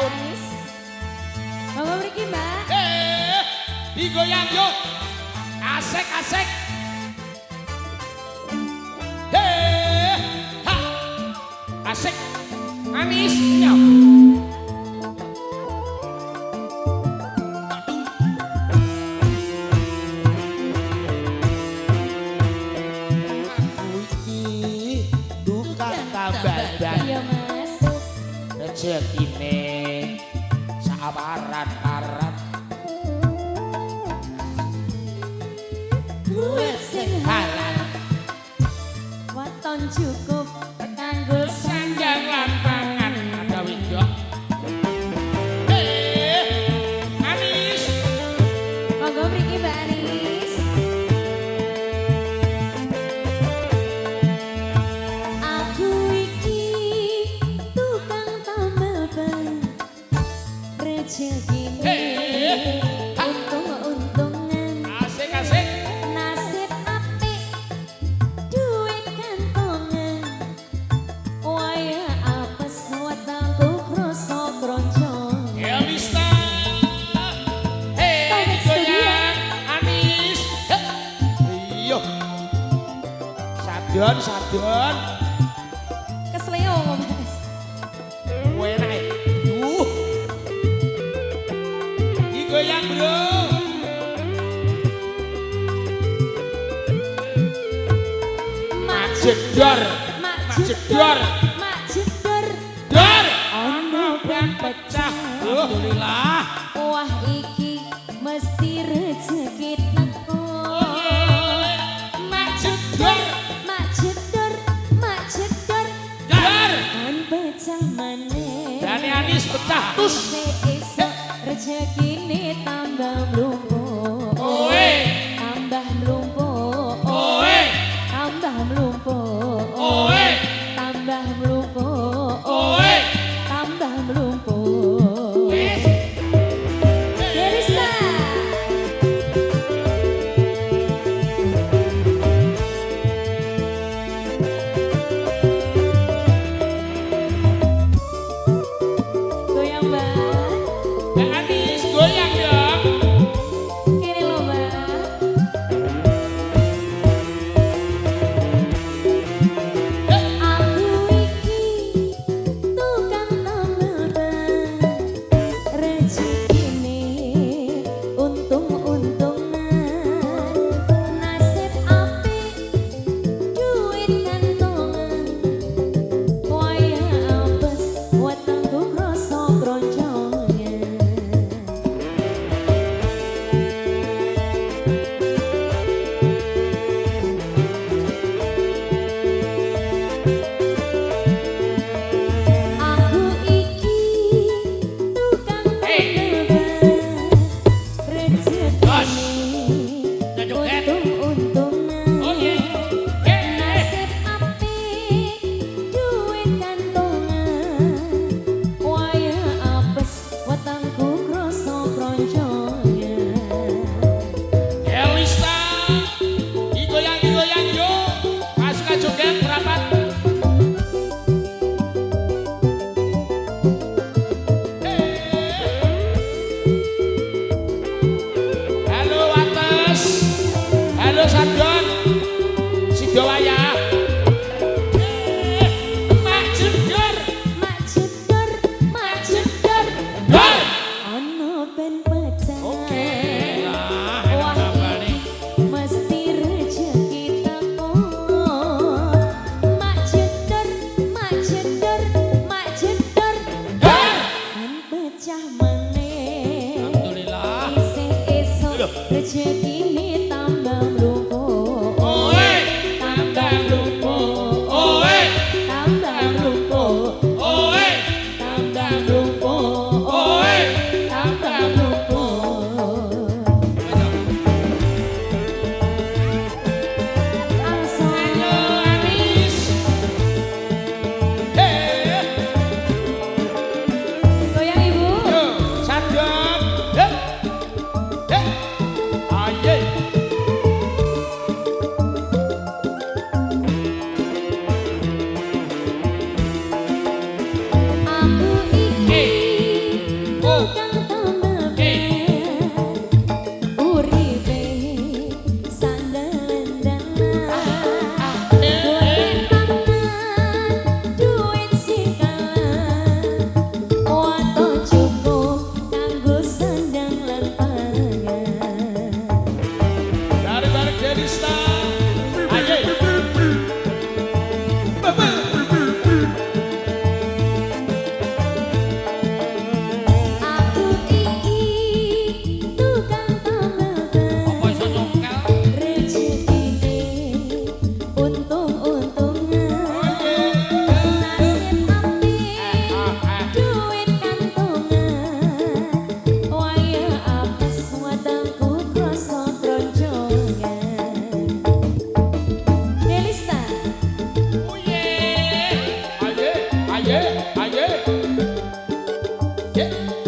Anis. Monggo mriki, Mbak. Digoyang yuk. Asik asik. Ha. Asik. Anis nyok. Iya, Mas. Rezekine saparat-parat Duit sing halal. Waton cukup kanggo sanjangan pangan ada wedok. Anis. Monggo mriki, Mbak Anis. Aku iki tukang tambal ban rezekine untung-untungan Asik asik. nasib apik duit kantongan waya apes wetengku krasa kroncongan. Elista. Tarik Digoyang Anis. Iya. Sadon sadon. Kesleo Mas. Enak. Digoyang bro. Mak Jedor. mak jedor. mak jedor Dor. ono ban pecah. Alhamdulillah. Wah iki mesti rezeki teko. Mak jedor. Mak jedor Dor. kan pecah maneh. Dan Anis pecah tus. Esok rezekine tambah mlumpuk. Oe. Tambah mlumpuk. Oe. Tambah mlumpuk. Oe. Tambah mlumpuk. Oe. Tambah mlumpuk. Derista. Goyang, Mbak. Mbak Anis goyang dong. Kene lho, Mbak. Aku iki tukang tambal ban rezekine untung-untungan nasib apik duit kantongan waya apes wetengku krasa kroncongan. Aku iki tukang tambal ban rezekine untung-untungan Oh iya. nasib apik duit kantongan waya apes wetengku krasa kroncongan. Elista. Digoyang yuk. Asuka joget rapat. Halo Wates. Halo Sadon. Sidowaya. Mak jedor. Mak jedor Dor. ono ben pecah. Lah, Wah, enak balik. mesti rezeki teko. Mak jedor Dor. kan pecah maneh. Alhamdulillah. Isih esok rezekine tambah mlumpuk. Oe. Tambah mlumpuk. Oe. Tambah mlumpuk. Oe. Tambah mlumpuk. Oe. Tambah mlumpuk. Asal Halo Anis. goyang Ibu. Yo, Sadon. Aye. Aku iki Ye.